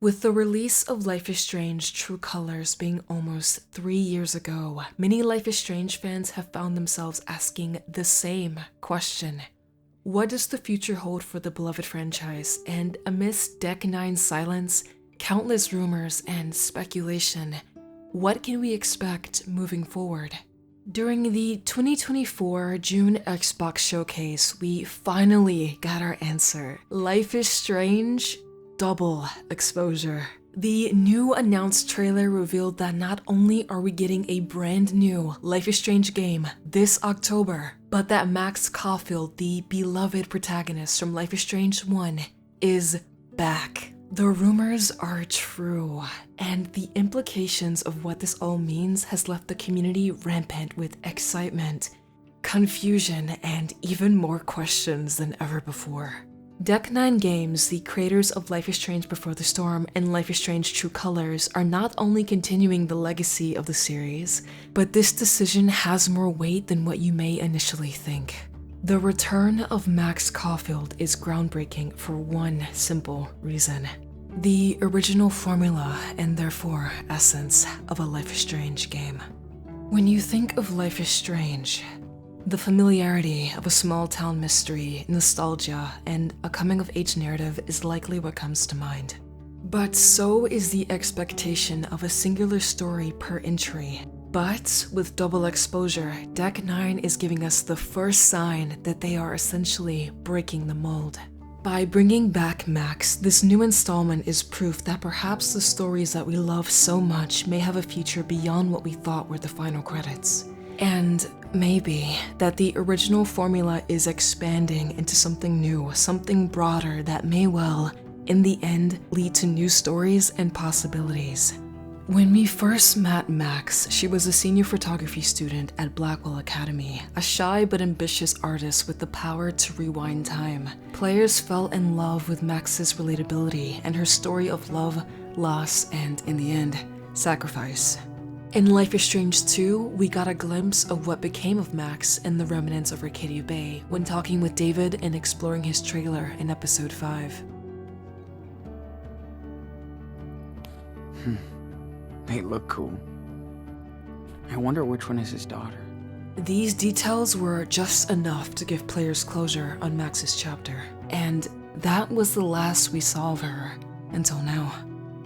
With the release of Life is Strange True Colors being almost 3 years ago, many Life is Strange fans have found themselves asking the same question. What does the future hold for the beloved franchise? And amidst Deck 9's silence, countless rumors, and speculation, what can we expect moving forward? During the 2024 June Xbox Showcase, we finally got our answer. Life is Strange Double Exposure. The new announced trailer revealed that not only are we getting a brand new Life is Strange game this October, but that Max Caulfield, the beloved protagonist from Life is Strange 1, is back. The rumors are true, and the implications of what this all means has left the community rampant with excitement, confusion, and even more questions than ever before. Deck 9 Games, the creators of Life is Strange Before the Storm and Life is Strange True Colors, are not only continuing the legacy of the series, but this decision has more weight than what you may initially think. The return of Max Caulfield is groundbreaking for one simple reason: the original formula and therefore essence of a Life is Strange game. When you think of Life is Strange, the familiarity of a small-town mystery, nostalgia, and a coming-of-age narrative is likely what comes to mind. But so is the expectation of a singular story per entry. But with Double Exposure, Deck 9 is giving us the first sign that they are essentially breaking the mold. By bringing back Max, this new installment is proof that perhaps the stories that we love so much may have a future beyond what we thought were the final credits. And maybe that the original formula is expanding into something new, something broader that may well, in the end, lead to new stories and possibilities. When we first met Max, she was a senior photography student at Blackwell Academy, a shy but ambitious artist with the power to rewind time. Players fell in love with Max's relatability and her story of love, loss, and, in the end, sacrifice. In Life is Strange 2, we got a glimpse of what became of Max and the remnants of Arcadia Bay when talking with David and exploring his trailer in episode 5. They look cool. I wonder which one is his daughter. These details were just enough to give players closure on Max's chapter, and that was the last we saw of her until now.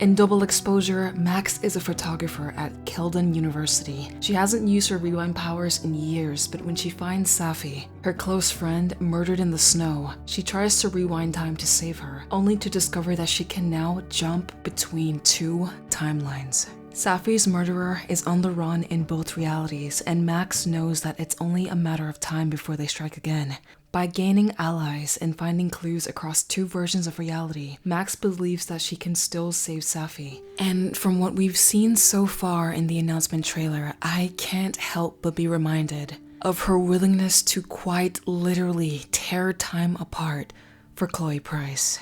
In Double Exposure, Max is a photographer at Keldon University. She hasn't used her rewind powers in years, but when she finds Safi, her close friend, murdered in the snow, she tries to rewind time to save her, only to discover that she can now jump between 2 timelines. Safi's murderer is on the run in both realities, and Max knows that it's only a matter of time before they strike again. By gaining allies and finding clues across 2 versions of reality, Max believes that she can still save Safi. And from what we've seen so far in the announcement trailer, I can't help but be reminded of her willingness to quite literally tear time apart for Chloe Price.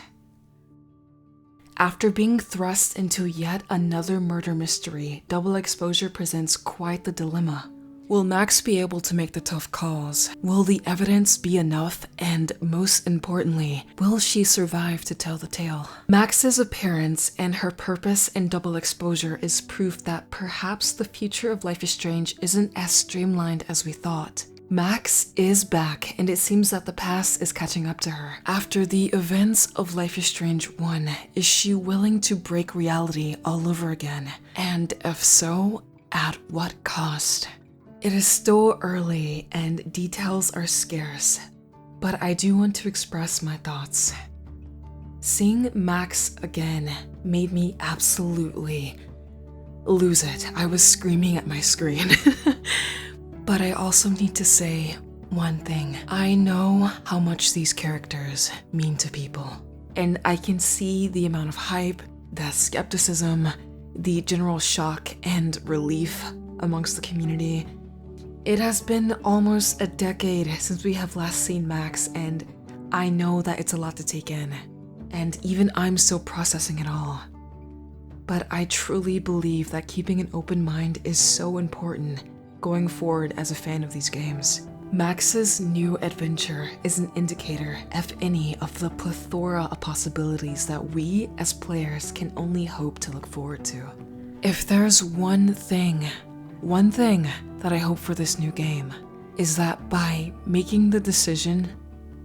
After being thrust into yet another murder mystery, Double Exposure presents quite the dilemma. Will Max be able to make the tough calls? Will the evidence be enough? And most importantly, will she survive to tell the tale? Max's appearance and her purpose in Double Exposure is proof that perhaps the future of Life is Strange isn't as streamlined as we thought. Max is back, and it seems that the past is catching up to her. After the events of Life is Strange 1, is she willing to break reality all over again? And if so, at what cost? It is still early and details are scarce, but I do want to express my thoughts. Seeing Max again made me absolutely lose it. I was screaming at my screen. But I also need to say one thing. I know how much these characters mean to people, and I can see the amount of hype, the skepticism, the general shock and relief amongst the community. It has been almost a decade since we have last seen Max, and I know that it's a lot to take in, and even I'm still processing it all. But I truly believe that keeping an open mind is so important going forward as a fan of these games. Max's new adventure is an indicator, if any, of the plethora of possibilities that we as players can only hope to look forward to. If there's one thing that I hope for this new game, is that by making the decision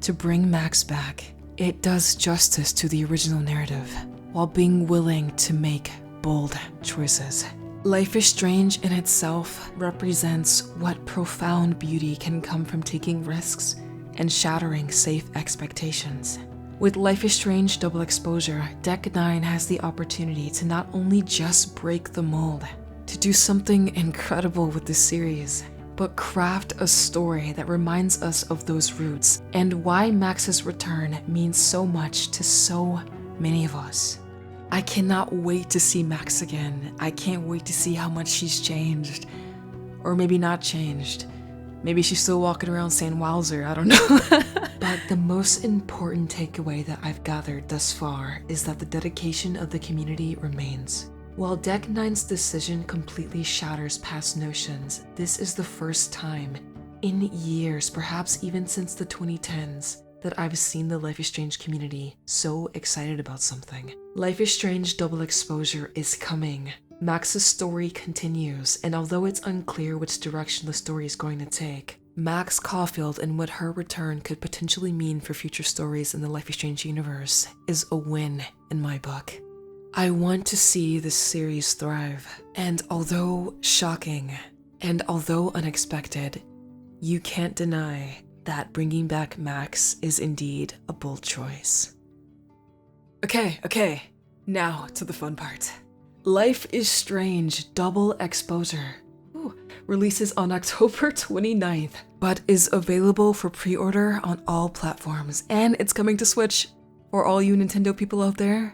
to bring Max back, it does justice to the original narrative, while being willing to make bold choices. Life is Strange in itself represents what profound beauty can come from taking risks and shattering safe expectations. With Life is Strange Double Exposure, Deck 9 has the opportunity to not only just break the mold, to do something incredible with this series, but craft a story that reminds us of those roots and why Max's return means so much to so many of us. I cannot wait to see Max again. I can't wait to see how much she's changed. Or maybe not changed. Maybe she's still walking around saying wowzer, I don't know. But the most important takeaway that I've gathered thus far is that the dedication of the community remains. While Deck 9's decision completely shatters past notions, this is the first time in years, perhaps even since the 2010s, that I've seen the Life is Strange community so excited about something. Life is Strange Double Exposure is coming. Max's story continues, and although it's unclear which direction the story is going to take, Max Caulfield and what her return could potentially mean for future stories in the Life is Strange universe is a win in my book. I want to see this series thrive, and although shocking, and although unexpected, you can't deny that bringing back Max is indeed a bold choice. Okay, now to the fun part. Life is Strange Double Exposure releases on October 29th, but is available for pre-order on all platforms, and it's coming to Switch for all you Nintendo people out there.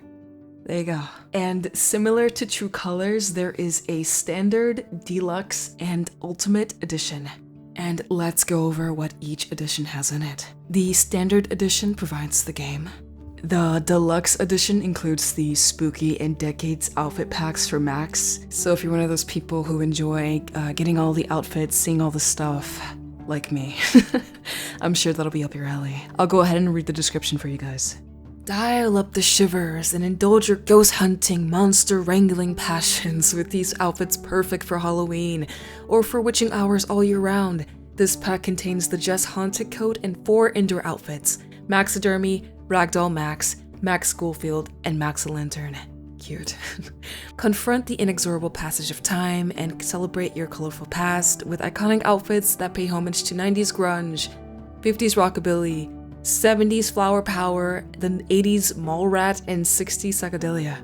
There you go. And similar to True Colors, there is a Standard, Deluxe, and Ultimate Edition. And let's go over what each edition has in it. The Standard Edition provides the game. The Deluxe Edition includes the Spooky and Decades outfit packs for Max. So if you're one of those people who enjoy getting all the outfits, seeing all the stuff, like me, I'm sure that'll be up your alley. I'll go ahead and read the description for you guys. Dial up the shivers and indulge your ghost hunting, monster wrangling passions with these outfits perfect for Halloween or for witching hours all year round. This pack contains the Just Haunted coat and 4 indoor outfits: Maxidermy, Ragdoll Max, Max Caulfield, and Max Lantern. Cute. Confront the inexorable passage of time and celebrate your colorful past with iconic outfits that pay homage to 90s grunge, 50s rockabilly, 70s flower power, the 80s mall rat, and 60s psychedelia.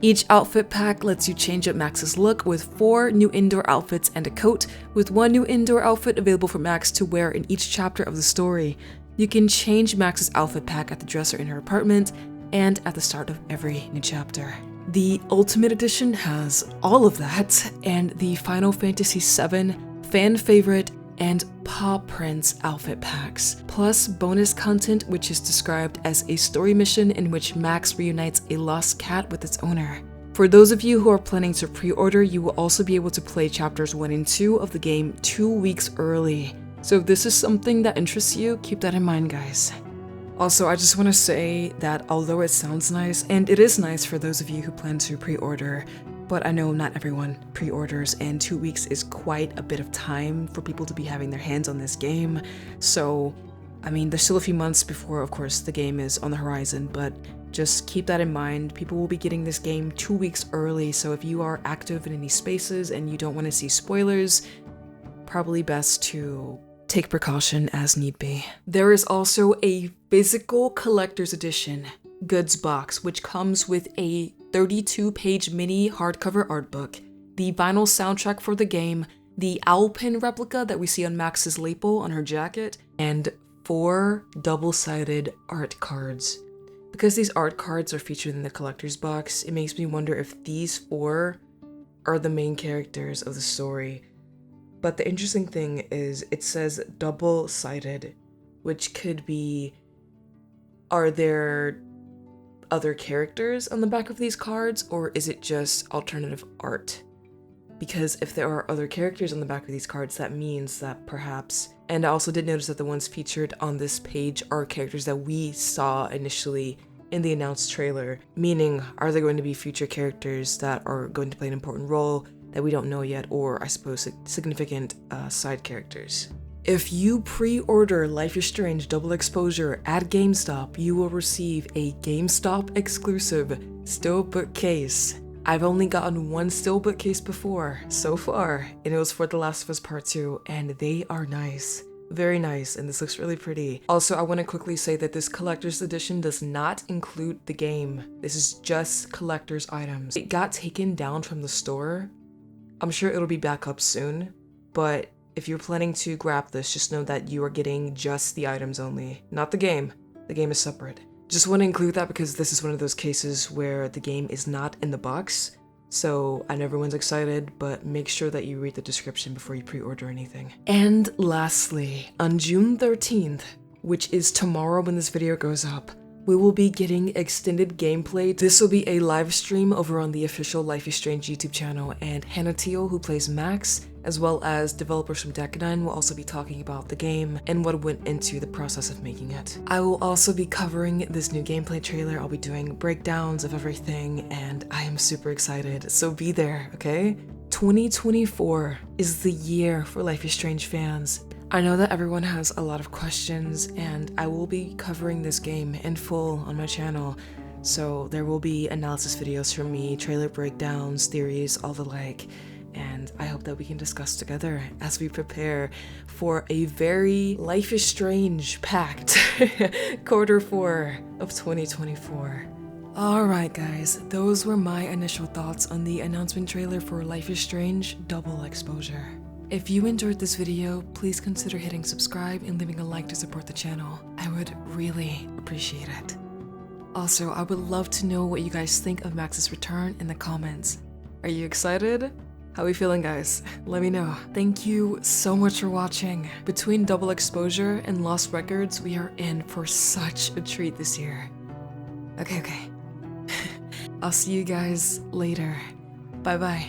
Each outfit pack lets you change up Max's look with 4 new indoor outfits and a coat, with 1 new indoor outfit available for Max to wear in each chapter of the story. You can change Max's outfit pack at the dresser in her apartment and at the start of every new chapter. The Ultimate Edition has all of that, and the Final Fantasy VII fan favorite and Paw Prints outfit packs, plus bonus content which is described as a story mission in which Max reunites a lost cat with its owner. For those of you who are planning to pre-order, you will also be able to play chapters 1 and 2 of the game 2 weeks early. So if this is something that interests you, keep that in mind, guys. Also, I just want to say that although it sounds nice, and it is nice for those of you who plan to pre-order, but I know not everyone pre-orders, and 2 weeks is quite a bit of time for people to be having their hands on this game. So, I mean, there's still a few months before, of course, the game is on the horizon, but just keep that in mind. People will be getting this game 2 weeks early, so if you are active in any spaces and you don't want to see spoilers, probably best to take precaution as need be. There is also a physical collector's edition goods box, which comes with a 32-page mini hardcover art book, the vinyl soundtrack for the game, the owl pin replica that we see on Max's lapel on her jacket, and 4 double-sided art cards. Because these art cards are featured in the collector's box, it makes me wonder if these 4 are the main characters of the story. But the interesting thing is it says double-sided, which could be, are there other characters on the back of these cards, or is it just alternative art? because if there are other characters on the back of these cards, that means that perhaps, and I also did notice that the ones featured on this page are characters that we saw initially in the announced trailer, meaning are there going to be future characters that are going to play an important role that we don't know yet, or I suppose significant side characters. If you pre-order Life is Strange Double Exposure at GameStop, you will receive a GameStop exclusive steelbook case. I've only gotten one steelbook case before, so far, and it was for The Last of Us Part 2, and they are nice. Very nice, and this looks really pretty. Also, I want to quickly say that this collector's edition does not include the game. This is just collector's items. It got taken down from the store. I'm sure it'll be back up soon, but if you're planning to grab this, just know that you are getting just the items only, not the game. The game is separate. Just want to include that because this is one of those cases where the game is not in the box, so I know everyone's excited, but make sure that you read the description before you pre-order anything. And lastly, on June 13th, which is tomorrow when this video goes up, we will be getting extended gameplay. This will be a live stream over on the official Life is Strange YouTube channel, and Hannah Teal, who plays Max, as well as developers from Decadine, will also be talking about the game and what went into the process of making it. I will also be covering this new gameplay trailer. I'll be doing breakdowns of everything, and I am super excited, so be there, okay? 2024 is the year for Life is Strange fans. I know that everyone has a lot of questions, and I will be covering this game in full on my channel, so there will be analysis videos from me, trailer breakdowns, theories, all the like, and I hope that we can discuss together as we prepare for a very Life is Strange packed Q4 of 2024. Alright guys, those were my initial thoughts on the announcement trailer for Life is Strange Double Exposure. If you enjoyed this video, please consider hitting subscribe and leaving a like to support the channel. I would really appreciate it. Also, I would love to know what you guys think of Max's return in the comments. Are you excited? How are we feeling, guys? Let me know. Thank you so much for watching. Between Double Exposure and Lost Records, we are in for such a treat this year. Okay. I'll see you guys later. Bye-bye.